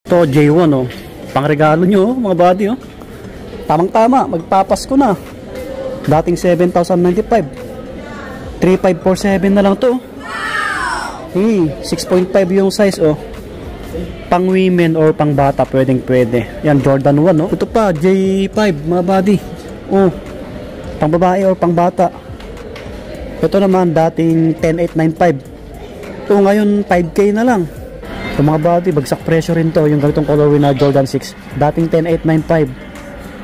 To J1 oh. Pangregalo nyo oh, mga buddy oh. Tamang tama, magpapasko na. Dating 7,095. 3,547 na lang to. 6.5 yung size oh. Pang women or pang bata, pwedeng pwede. Yan Jordan 1 oh. Ito pa J5 mga buddy. Oh. Pang babae or pang bata. Ito naman dating 10,895. Ito ngayon 5K na lang. Ito mga buddy, bagsak presyo rin to. Yung ganitong colorway na Jordan 6. Dating 10,895.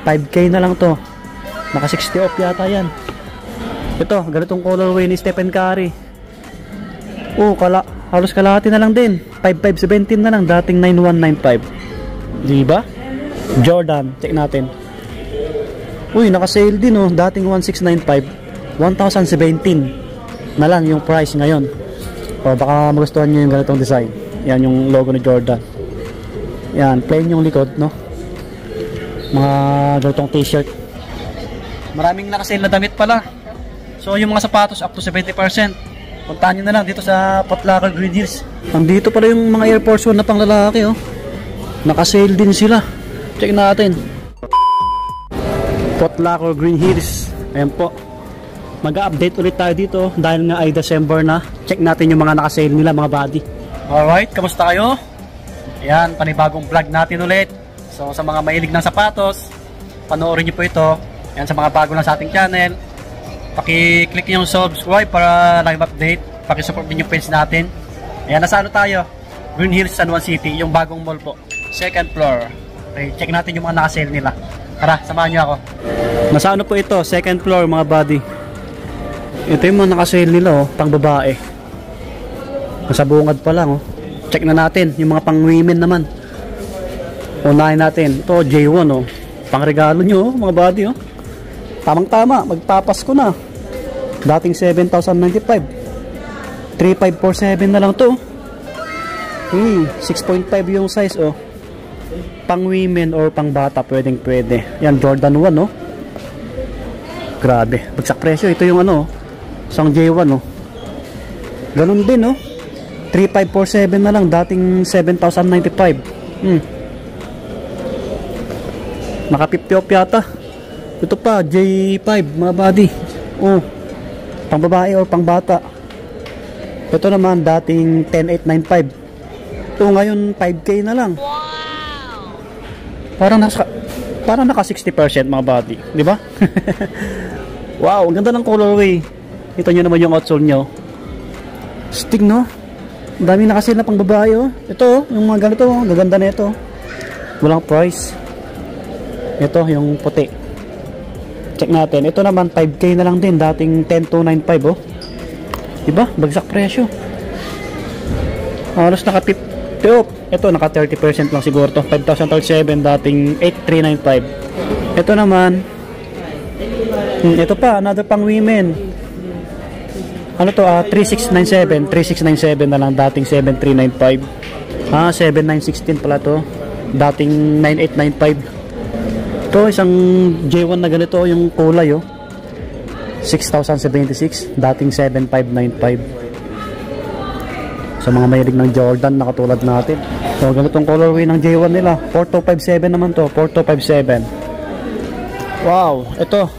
5K na lang to. Naka 60 off yata yan. Ito, ganitong colorway ni Stephen Curry. Oh, halos kalahati na lang din. 5,517 na lang. Dating 9,195. Diba? Jordan, check natin. Uy, naka-sale din oh. Dating 1,695. 1,017 na lang yung price ngayon. O, baka magustuhan nyo yung ganitong design. Yan yung logo ni Jordan. Yan, plain yung likod, no? Mga ganitong t-shirt. Maraming naka-sale na damit pala. So, yung mga sapatos up to 70%. Puntahan nyo na lang dito sa Potlacker Green Hills. Nandito pala yung mga Air Force 1 na pang lalaki, oh. Naka-sale din sila. Check natin. Potlacker Green Hills. Ayan po. Mag-update ulit tayo dito dahil nga ay December na. Check natin yung mga naka-sale nila mga buddy. Alright, kamusta kayo? Ayan, panibagong vlog natin ulit. So sa mga mahilig ng sapatos, panoorin nyo po ito. Ayan, sa mga bago lang sa ating channel, paki-click nyo yung subscribe para live update. Paki-support din yung page natin. Ayan, nasa ano tayo? Green Hills, San Juan City, yung bagong mall po. Second floor. Okay, check natin yung mga naka-sale nila. Tara, samahan nyo ako. Nasa ano po ito? Second floor mga buddy. Ito yung mga naka-sale nila oh, pang babae. Nasa bungad pa lang oh. Check na natin yung mga pang women naman. Unahin natin. Ito J1 oh. Pang regalo nyo oh, mga buddy oh. Tamang tama, magpapasko na. Dating 7,095. 3,547 na lang to. 6.5 yung size oh. Pang women or pang bata, pwedeng pwede. Yan Jordan 1 oh. Grabe, bagsak presyo. Ito yung ano, isang J1 oh. Ganun din oh. 3,547 na lang, dating 7,095. Naka 50 off yata. Ito pa J5 mga buddy. Oh. Pang babae or pang bata. Ito naman dating 10,895. Ito ngayon 5K na lang. Parang naka 60% mga buddy, di ba? Wow, ang ganda ng colorway. Ito nyo naman yung outsole nyo. Stig no? Ang dami nakasil na pang babae oh. Ito, yung mga ganito oh. Gaganda na ito. Walang price. Ito, yung puti. Check natin. Ito naman 5K na lang din. Dating 10,295 oh. Diba? Bagsak presyo. Halos naka 50 off. Ito, naka 30% lang siguro to. 5,037 dating 8,395. Ito naman. Ito pa, another pang women. Ano to? 3697. 3697 na lang, dating 7395. 7916 pala to. Dating 9895. Ito, isang J1 na ganito yung kulay oh. 6,076, dating 7,595. Sa mga mahilig ng Jordan na katulad natin. So, ganitong colorway ng J1 nila. 4257 naman to. 4257. Wow, ito.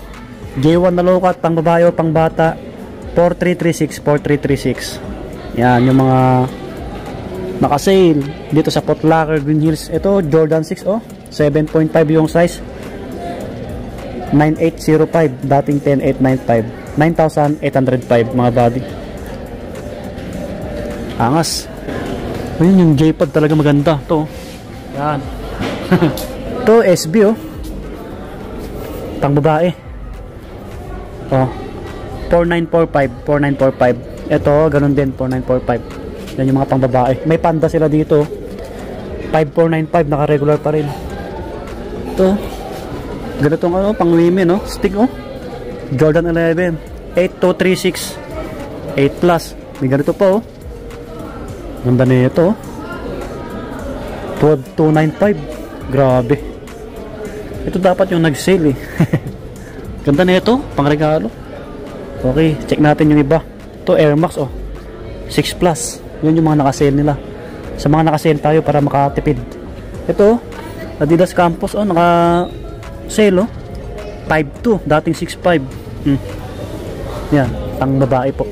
J1 na low-cut, pang babae o pang bata. 4336, 4336. Yan, yung mga naka-sale dito sa Potlacker Green Hills. Ito, Jordan 6 oh. 7.5 yung size. 9,805, dating 10,895. 9,805 mga buddy. Angas. Ayun, yung J-Pod talaga maganda to. Yan. To SB oh. Pang babae. Oh. 4945, 4945. Ito, ganun din 4945. Yan yung mga pang babae. May panda sila dito. 5495, naka-regular pa rin. Ito. Ganitong ano, pang women oh. Stick oh. Jordan 11, 8236, 8 plus. May ganito pa oh. Ganda na ito oh. 12295. Grabe. Ito dapat yung nag-sale eh. Ganda na ito, pang regalo. Okay, check natin yung iba. Ito Air Max oh. 6 plus. Yun yung mga naka-sale nila. Sa mga naka-sale tayo para makatipid. Ito, Adidas Campus, oh, naka sale, oh. 5.2, dating 6.5. Yan, pang babae po.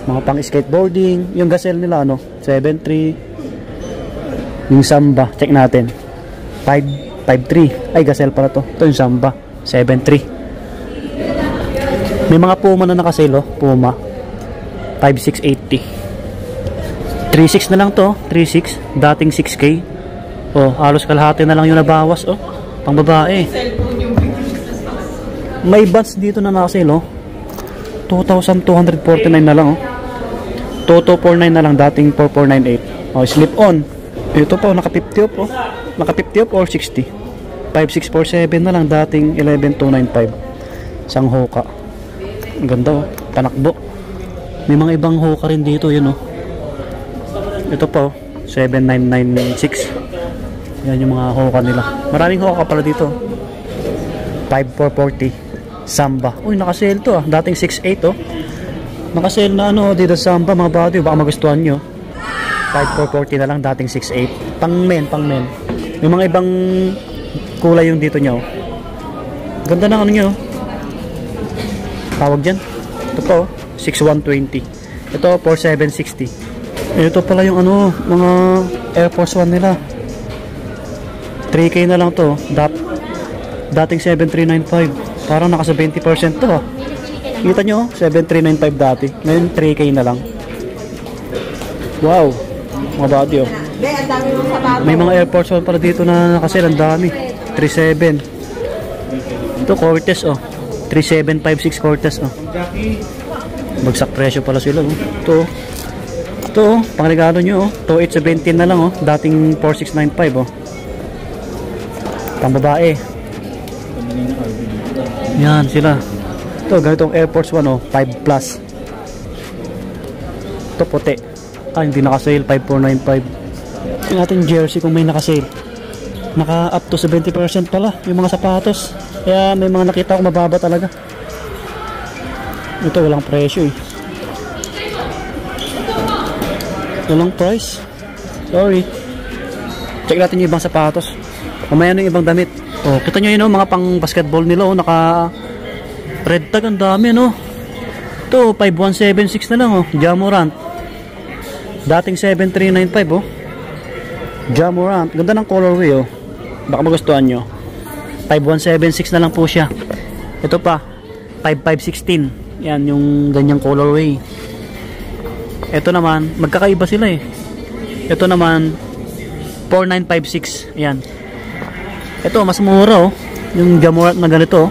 Mga pang skateboarding. Yung Gazelle nila, ano, 7.3. Yung Samba, check natin. 5.3. Ay, Gazelle pala to. Ito yung Samba, 7.3. May mga Puma na nakasale, oh. Puma, 5.680. 3.6 na lang to, 3.6. Dating 6K. Oh, halos kalahati na lang yung nabawas, oh. Pang babae. May bands dito na nakasale, oh. 2,249 na lang, oh. 2,249 na lang, dating 4,498. Oh, slip on. Ito po, naka 50 off, oh. Naka 50 off or 60. 5,647 na lang, dating 11,295. Isang Hoka. Ang ganda, oh. Panakbo. May mga ibang Hoka rin dito, yun, oh. Ito po, 7,996. Yan yung mga Hoka nila. Maraming Hoka pala dito. 5,440. Samba. Uy, nakasale to, ah. Dating 6.8, oh. Nakasale na, ano, dito Samba, mga body. Baka magustuhan nyo. 5,440 na lang, dating 6.8. Pang men. May mga ibang kulay yung dito nyo. Ganda ng ano nyo. Tawag dyan. Ito po, 6,120. Ito, 4,760. Ito pala yung ano, mga Air Force 1 nila. 3K na lang to. Dating 7,395. Parang naka 70% to, ah. Kita nyo, 7,395 dati. Ngayon 3K na lang. Wow, mga body, oh. May mga Air Force 1 pala dito na nakasale. Ang dami. 3,700. Ito Cortez, oh. 3,756 Cortez, oh. Bagsak presyo pala sila, oh. Ito, oh. Pangregalo nyo, oh. 2,817 na lang, oh. Dating 4,695, oh. Pang babae. Yan sila. Ito, ganitong Air Force 1, oh, 5 plus. Ito puti. Hindi nakasale, 5,495. Tingnan natin jersey kung may nakasale. Naka up to 70% pala yung mga sapatos. Kaya may mga nakita ko mababa talaga. Ito walang presyo, eh. Walang price. Sorry. Check natin yung ibang sapatos. Mamaya na yung ibang damit. Oh, kita nyo yun, oh, mga pang basketball nila, oh, naka red tag, ang dami, no. Ito, 5,176 na lang, oh. Ja Morant. Dating 7,395, oh. Ja Morant. Ganda ng colorway, oh. Baka magustuhan nyo. 5,176 na lang po siya. Ito pa, 5,516. Yan, yung ganyang colorway. Ito naman, magkakaiba sila, eh. Ito naman, 4,956. Yan. Ito, mas mura, oh. Yung Ja Morant na ganito, oh.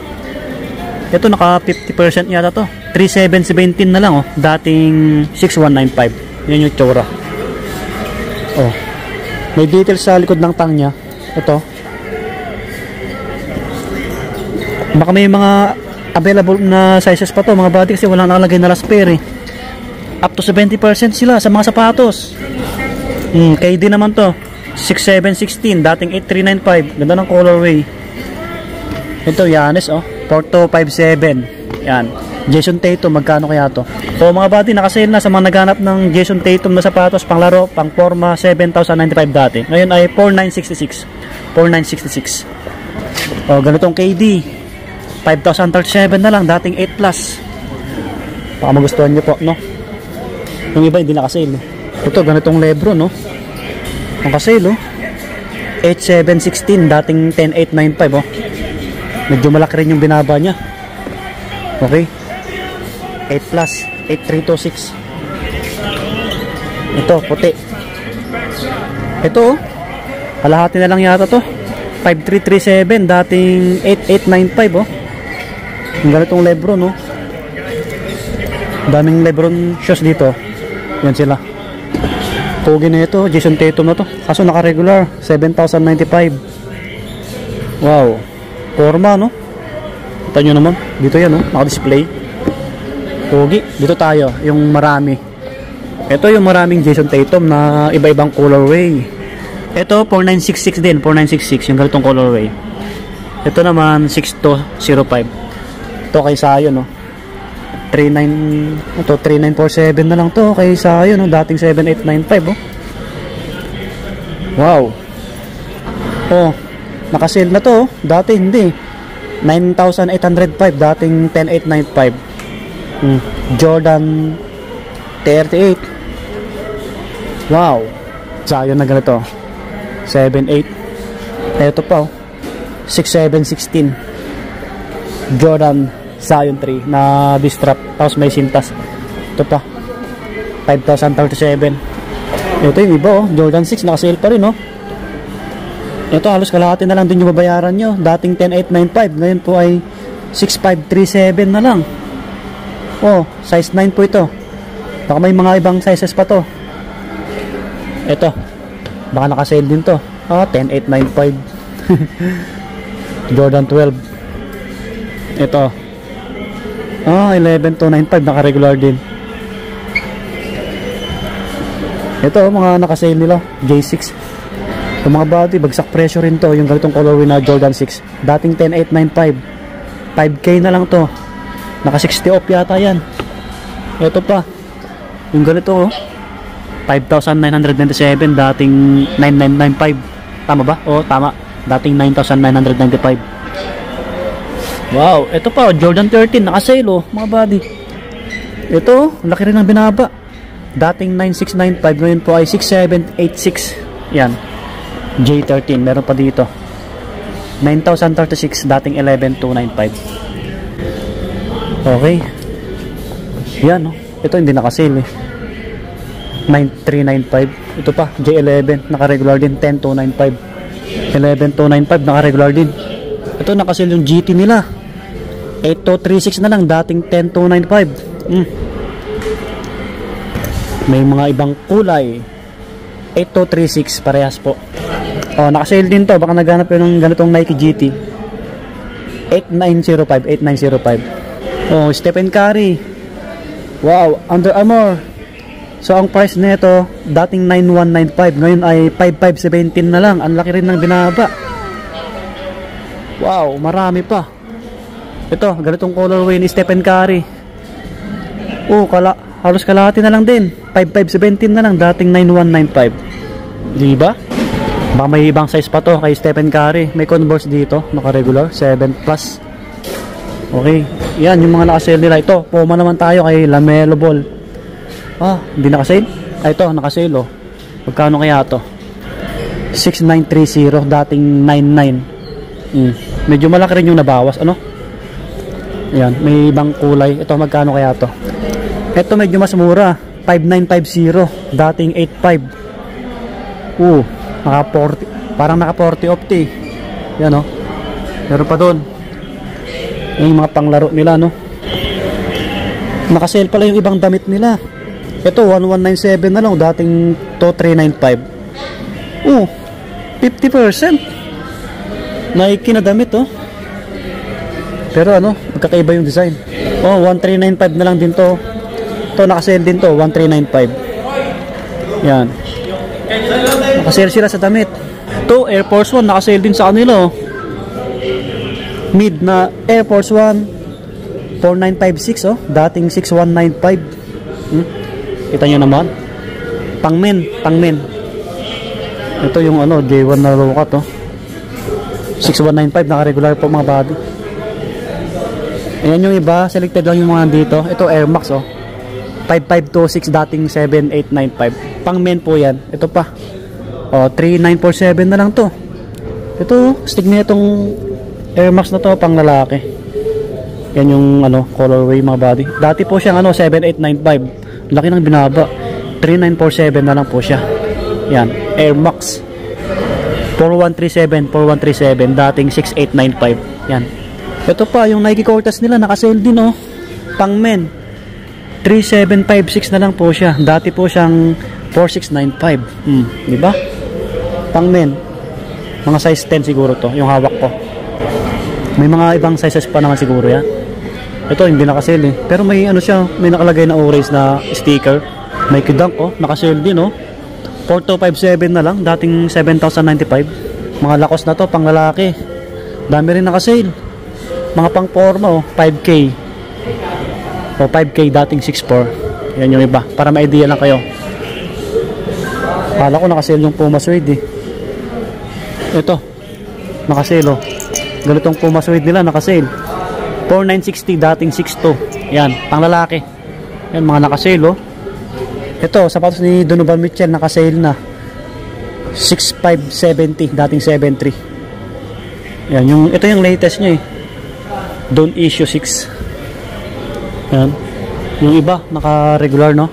Ito, naka 50% yata to. 3,717 na lang, oh. Dating 6,195. Yan yung tsura. Oh. May details sa likod ng tang niya. Ito. Baka may mga available na sizes pa to, mga body, kasi walang nakalagay na last pair, eh. Up to 70% sila sa mga sapatos. KD naman to. 6,716, dating 8,395. Ganda ng colorway. Ito, Giannis, oh. 4,257. Yan. Jason Tatum, magkano kaya to? So, mga body, nakasale na sa mga naghanap ng Jason Tatum na sapatos, pang laro, pang forma, 7,095 dati. Ngayon ay 4,966. 4,966. Oh, ganitong KD. 5,037 na lang, dating 8 plus. Baka magustuhan nyo po, no? Yung iba, hindi nakasale. Ito, ganitong Lebron, no? Ang kasale, oh. 8,716, dating 10,895, oh. Medyo malaki rin yung binaba niya. Okay. 8 plus, 8,326. Ito, puti. Ito, oh. Kalahati na lang yata to. 5,337, dating 8,895, oh. Ang ganitong Lebron, oh. Daming Lebron shoes dito. Yan sila. Pogi na ito, Jason Tatum na to. Kaso naka-regular, 7,095. Wow. Forma, no? Kita nyo naman. Dito yan, no? Naka-display. Pogi. Dito tayo, yung marami. Ito yung maraming Jason Tatum na iba-ibang colorway. Ito, 4,966 din. 4,966, yung ganitong colorway. Ito naman, 6,205. Ito kay Sayo, no? 3,947 na lang to kay Sayo, no? Dating 7,895, oh. Wow. Oh, naka-sale na to. Dati hindi. 9,805, dating 10,895. Jordan 38. Wow. Zion na ganito. 7,8. Ito pa oh. 6,716. Jordan Zion 3 na distrap. Tapos may sintas. Ito pa. 5,037. Ito yung iba oh. Jordan 6 naka-sale pa rin oh. Ito halos kalahati na lang din yung babayaran nyo. Dating 10,895. Ngayon po ay 6,537 na lang. Oh, size 9 po ito. Baka may mga ibang sizes pa to. Ito. Baka naka-sale din to. 10,895. Jordan 12. Ito. 11,295. Naka-regular din. Ito mga naka-sale nila. J6. Yung mga body, bagsak presyo rin to. Yung ganitong colorway na Jordan 6. Dating 10,895. 5K na lang to. Naka 60 off yata yan. Ito pa. Yung ganito oh. 5,997. Dating 9,995. Tama ba? Oo, tama. Dating 9,995. Wow. Ito pa. Jordan 13. Naka-sale oh. Mga body. Ito. Laki rin ang binaba. Dating 9,695. Ngayon po ay 6,786. Yan. J13, meron pa dito 9,036, dating 11,295. Okay. Yan no? Ito hindi naka-sale eh. 9,395. Ito pa, J11, naka-regular din 10,295. 11,295, naka-regular din. Ito naka-sale yung GT nila 8,236 na lang, dating 10,295. May mga ibang kulay 8,236, parehas po. Oh, naka-sale din to. Baka naghanap yun ng ganitong Nike GT. 8,905. 8,905. Oh, Stephen Curry. Wow, Under Armour. So, ang price nito dating 9,195. Ngayon ay 5,517 na lang. Ang laki rin ng binaba. Wow, marami pa. Ito, ganitong colorway ni Stephen Curry. Oh, halos kalahati na lang din. 5,517 na lang. Dating 9,195. Diba? Baka may ibang size pa to kay Stephen Curry. May Converse dito, naka-regular 7 plus. Okay, yan yung mga naka-sale nila. Ito, Puma naman tayo kay LaMelo Ball. Hindi naka-sale? Ito, naka-sale oh. Magkano kaya to? 6,930, dating 9,900. Medyo malaki rin yung nabawas, ano? Yan, may ibang kulay. Ito, magkano kaya to? Ito medyo mas mura, 5,950, dating 8,500. Naka 40, parang naka 40 off eh. Yan oh. Meron pa doon. Yung mga panglaro nila no. Naka-sale pala yung ibang damit nila. Ito 1,197 na lang, dating 2,395. 50%. Nike na damit oh. Pero ano, magkakaiba yung design. 1,395 na lang din to. Ito naka-sale din to, 1,395. Yan. Naka-sale sila sa damit. Ito, Air Force 1, naka-sale din sa kanila oh. Mid na Air Force 1, 4,956 oh. Dating 6,195. Kita nyo naman. Pangmen. Ito yung ano, J1 na lokat oh. 6,195, naka-regular po mga body. Ayan yung iba, selected lang yung mga dito. Ito Air Max oh. 5,526, dating 7,895. Pangmen po yan. Ito pa. 3,947 na lang to. Ito, stick na itong Air Max na to, pang lalaki. Yan yung ano, colorway mga body. Dati po siyang ano, 7,895. Laki ng binaba. 3,947 na lang po siya. Yan, Air Max. 4137, dating 6,895. Yan. Ito pa, yung Nike Cortez nila, naka-sale din oh. Pang men. 3,756 na lang po siya. Dati po siyang 4,695. Diba? Pang men. Mga size 10 siguro to, yung hawak ko. May mga ibang sizes pa naman siguro yan. Ito, hindi naka-sale eh. Pero may ano siya, may nakalagay na Oraze na sticker. May Dunk oh, naka-sale din oh. 4,257 na lang, dating 7,095. Mga lakos na to, pang lalaki. Dami rin naka-sale. Mga pang forma oh, 5K. 5K, dating 6,400. Yan yung iba, para ma-idea lang kayo. Kala ko naka-sale yung Puma Suede eh. Ito, Naka-sale, oh. Ganitong Puma Suede nila, naka-sale. 4,960, dating 6,200. Yan, pang lalaki. Yan, mga naka-sale, oh. Ito, sapatos ni Donovan Mitchell, naka-sale na. 6,570, dating 7,300. Yan, ito yung latest niya, eh. Don't issue 6. Yan. Yung iba, naka-regular, no?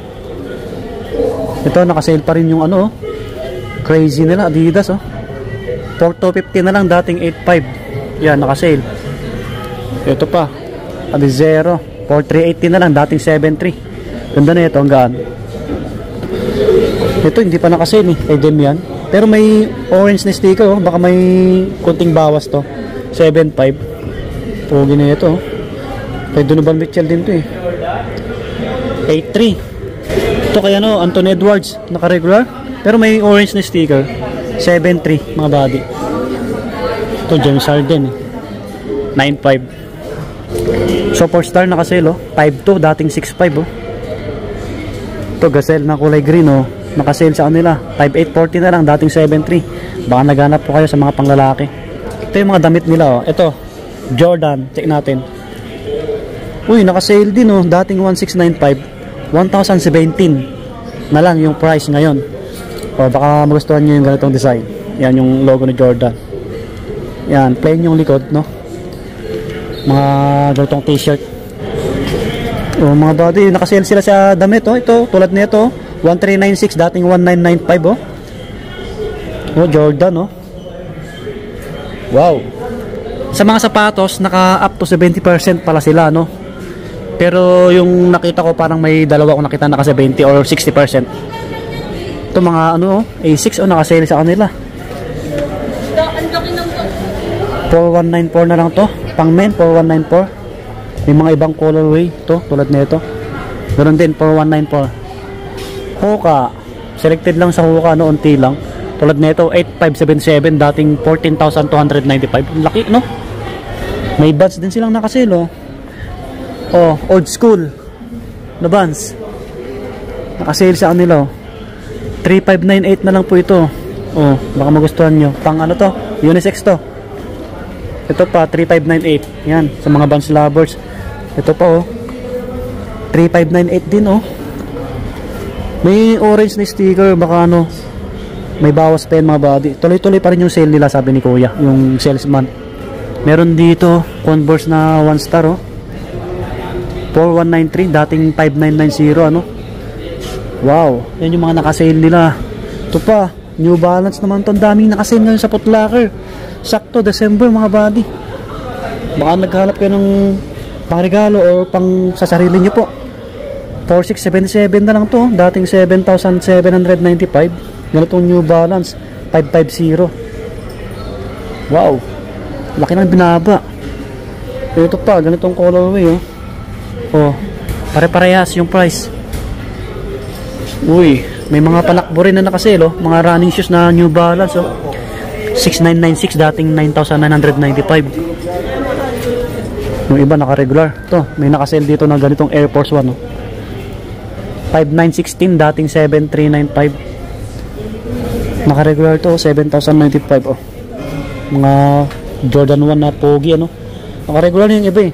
Ito, naka-sale pa rin yung ano, oh. Crazy nila, Adidas, oh. 4,250 na lang, dating 8,500. Yan, naka-sale. Ito pa, Adizero, 4,380 na lang, dating 7,300. Ganda na ito, ang gaan. Ito, hindi pa naka-sale, eh. Kay Demian. Pero may orange na sticker, oh. Baka may kunting bawas to. 7,500. Pogi na ito, oh. Kay Donovan Mitchell din to, eh. 8,300. Ito kaya no, Anthony Edwards, naka-regular. Pero may orange na sticker. 7,300, mga body. Ito, James Harden, eh. 9,500. Superstar naka-sale, oh. 5,200, dating 6,500, oh. Ito, Gazelle na kulay green, oh. Naka-sale sa kanila. 5,840 na lang, dating 7,300. Baka naghanap po kayo sa mga panglalaki. Ito yung mga damit nila, oh. Ito, Jordan, check natin. Uy, naka-sale din, oh. Dating 1,695, 1,017 na lang yung price ngayon. O, baka magustuhan nyo yung ganitong design. Yan yung logo ni Jordan. Yan, plain yung likod, no? Mga ganitong t-shirt. O, mga body, naka-sale sila sa damit, oh. Ito, tulad nito, 1,396, dating 1,995, oh. O, Jordan, oh. Wow. Sa mga sapatos, naka up to 70% pala sila, no? Pero yung nakita ko, parang may dalawa akong nakita naka 70 or 60%. Ito mga ano, A6, naka-sale sa kanila. 4,194 na lang to. Pang men, 4,194. May mga ibang colorway to, tulad nito. Ganoon din, 4,194. Hoka, selected lang sa Hoka, no, unti lang. Tulad nito, 8,577, dating 14,295. Laki, no? May buds din silang naka-sale, oh. Oh, old school na Vans. Naka-sale sa kanila, oh. 3,598 na lang po ito. Oh, baka magustuhan nyo. Pang ano to? Unisex to. Ito pa, 3,598. Yan, sa mga Vans lovers. Ito pa, oh. 3,598 din, oh. May orange na sticker, baka ano, may bawas pa yan, mga body. Tuloy-tuloy pa rin yung sale nila, sabi ni Kuya, yung salesman. Meron dito, Converse na 1 star, oh. 4,193, dating 5,990, ano. Wow, yan yung mga naka-sale nila. Ito pa, New Balance naman to. Ang daming naka-sale ngayon sa Foot Locker. Sakto, December, mga body. Baka naghanap kayo ng pangregalo o pang sa sarili nyo po. 4,677 na lang to. Dating 7,795. Ganitong New Balance 550. Wow, laki ng binaba. Ito pa, ganitong colorway, oh. Oh, pare-parehas yung price. Uy, may mga palakbo rin na naka-sale, oh. Mga running shoes na New Balance, oh. 6,996, dating 9,995. Yung iba naka-regular. Ito, may naka-sale dito na ganitong Air Force 1, oh. 5,916, dating 7,395. Naka-regular to, 7,095, oh. Mga Jordan 1 na pogi, ano. Naka-regular yung iba, eh.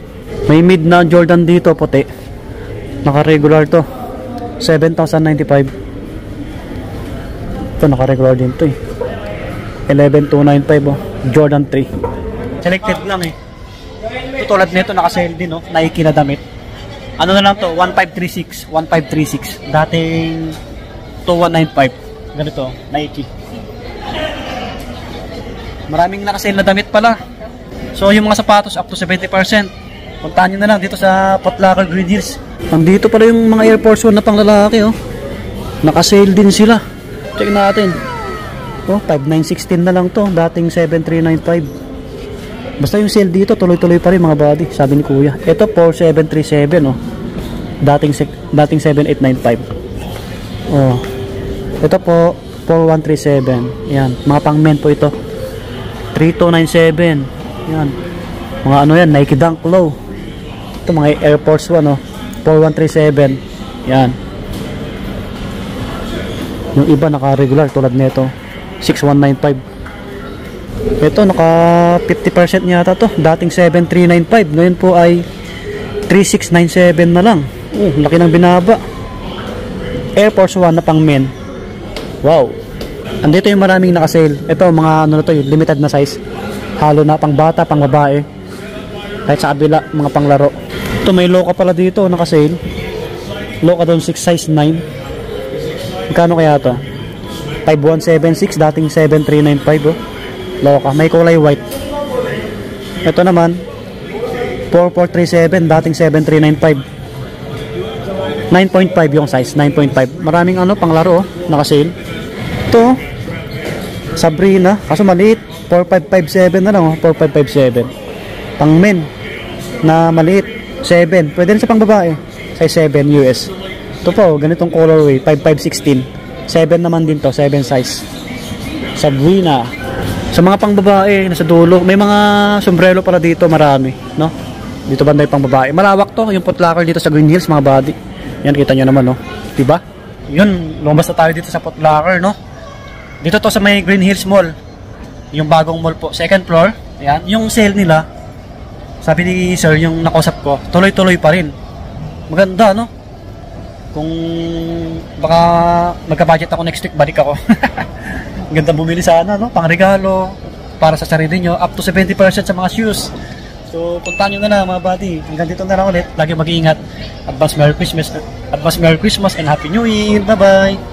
May mid na Jordan dito, puti. Naka-regular to, 7,095. Ito, naka-regular din to, eh. 11,295, oh. Jordan 3. Selected lang, eh. Ito, tulad nito, naka-sale din, oh. Nike na damit. Ano na lang to, 1,536. 1,536. Dating 2,195. Ganito, Nike. Maraming naka-sale na damit pala. So, yung mga sapatos, up to 70%. Puntahan nyo na lang dito sa Foot Locker Green Hills. Nandito pala yung mga Air Force 1 na pang lalaki, oh. Naka-sale din sila. Check natin. Oh, 5,916 na lang to. Dating 7,395. Basta yung sale dito, tuloy-tuloy pa rin, mga body. Sabi ni Kuya. Ito, 4,737, oh. Dating 7,895. Oh. Ito po, 4,137. Yan. Mga pang men po ito. 3,297. Yan. Mga ano yan, Nike Dunk Low. Ito mga Air Force 1, oh. 4,137. Yan. Yung iba naka-regular tulad nito, 6,195. Ito, naka 50% yata to. Dating 7,395. Ngayon po ay 3,697 na lang. Laki ng binaba. Air Force 1 na pang men. Wow. Andito yung maraming naka-sale. Ito, mga ano na to, limited na size. Halo na, pang bata, pang babae. Kahit sa kabila, mga panglaro. Ito, may Loka pala dito, naka-sale. Loka doon, 6 size 9. Magkano kaya to? 5,176, dating 7,395 oh. Loka, may kulay white. Ito naman 4,437, dating 7,395. 9.5 yung size, 9.5. Maraming ano, panglaro oh, naka-sale. Ito Sabrina, kaso maliit, 4,557 na lang oh, 4,557. Pang men na maliit, 7. Pwede rin sa pang babae, size 7 US. Ito po, ganitong colorway, 5,516. 7 naman din to, 7 size. Sabrina. Sa mga pang babae, nasa dulo, may mga sombrero pala dito, marami, no? Dito banda yung pang babae. Malawak to, yung Footlocker dito sa Green Hills, mga body. Yan, kita nyo naman, no? Diba? Yun, lumabas na tayo dito sa Footlocker, no? Dito to sa may Green Hills Mall. Yung bagong mall po, second floor. Ayan, yung sale nila, sabi ni sir, yung nakausap ko, tuloy-tuloy pa rin. Maganda, no? Kung baka magka-budget ako next week, balik ako. Ganda bumili sana, no? Pang regalo, para sa sarili nyo, up to 70% sa mga shoes. So, puntahan nyo na lang mga buddy. Hanggang dito na lang ulit. Lagi mag-iingat. Advance Merry Christmas and Happy New Year. Bye-bye!